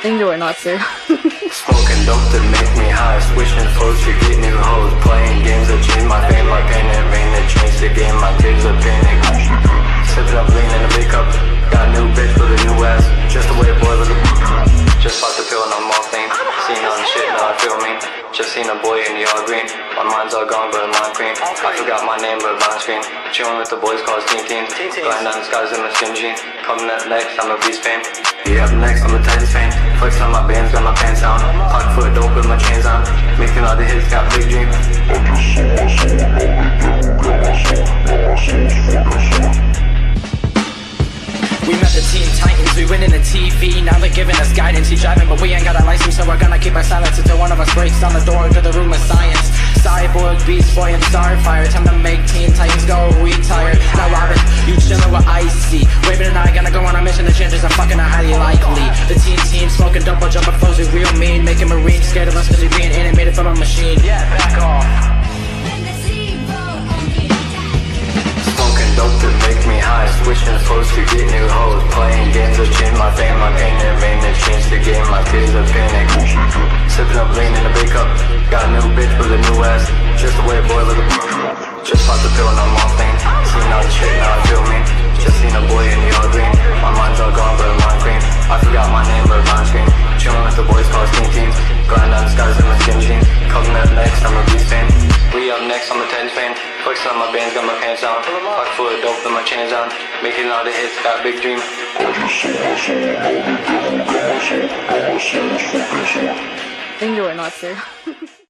Enjoy, not sir. Smoking dope to make me high, switching flows to get new hoes, playing games that change my fame, my pen and rain that change the game, my tears are panic. Sipping up lean in a big cup, got a new bitch with a new ass, just the way a boy with a just popped the pill and I'm all clean, seen all the shit now I feel mean, just seen a boy in the all green, my mind's all gone but I'm on cream, I forgot my name but I'm on screen, chilling with the boys called Teen Teens, gliding down the skies in my skin jean, coming up next I'm a beast fame, yeah up next I'm a tightest fan, flex on my bands got my pants down, pocket full of dope with my chains on, making all the hits got big dreams. We met the Teen Titans, we win in the TV. Now they're giving us guidance, he's driving but we ain't got a license, so we're gonna keep our silence until one of us breaks down the door to the room of science. Cyborg, Beast Boy and Starfire, time to make Teen Titans go retire. Now Robin, you chillin' with Icy, Raven and I gonna go on a mission to change us, I'm fucking highly likely. The team smoking double jumping flows, we real mean, making Marines scared of us cause we being animated from a machine. Yeah, back off. Dope to make me high, switching flows to get new hoes, playing games that change my fame, my pain and rain that change the game, my tears are panic. Sipping up lean in a big cup, got a new bitch with a new ass, just the way a boy with a just popped the pill and I'm all clean, seen all the shit now I feel me, just seen a boy in the all green, my mind's all gone but I'm on cream, I forgot my name but I'm on screen, chilling with the boys called Teen Teens, gliding down the skies in my skin jean, coming up next I'm a beast fan, we up next I'm a tense fan, flexing on my bands got my pants down, pocket full of dope with my chains on, making all the hits got big dreams. Enjoy, not sir.